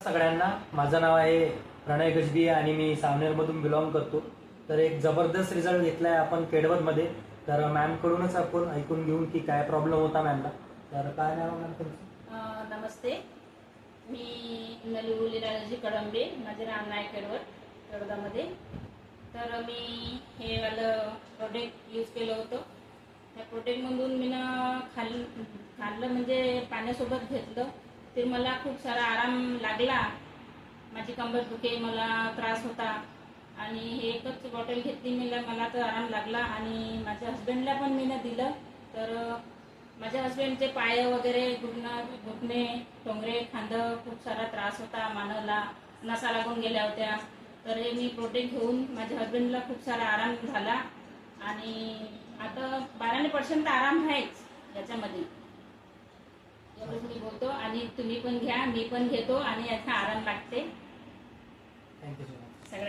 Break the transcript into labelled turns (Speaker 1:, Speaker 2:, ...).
Speaker 1: सगळ्यांना, माझं नाव आहे प्रणय गजबी आणि मी सावनेरमधून बिलॉंग करतो. तर एक जबरदस्त रिझल्ट घेतला आहे आपण केडवदमध्ये. तर मॅमकडूनच आपण ऐकून घेऊन की काय प्रॉब्लेम होता मॅमला. तर काय नाव मॅम तुमचं?
Speaker 2: नमस्ते, मी नलिनी लीलाजी कडंबे, माझे नाव नाय केडवदमध्ये. तर मी हे वालं प्रोडक्ट यूज केलं होतं. त्या प्रोडक्टमधून मी खाल्लं म्हणजे पाण्यासोबत घेतलं तर मला खूप सारा आराम लागला. माझी कंबर दुखे, मला त्रास होता आणि हे एकच बॉटल घेतली मला तर आराम लागला. आणि माझ्या हस्बंडला पण मी दिलं. तर माझ्या हस्बंडचे पाय वगैरे घुटणे, टोंगरे, खांदं खूप सारा त्रास होता, मानवला नसा लागून गेल्या होत्या. तर हे मी प्रोडक्ट घेऊन माझ्या हस्बंडला खूप सारा आराम झाला आणि आता 12% आराम आहेच याच्यामध्ये. एवढंच मी बोलतो आणि तुम्ही पण घ्या, मी पण घेतो आणि याचा आराम लागते.
Speaker 1: Thank you so much.
Speaker 2: सगळ्यांना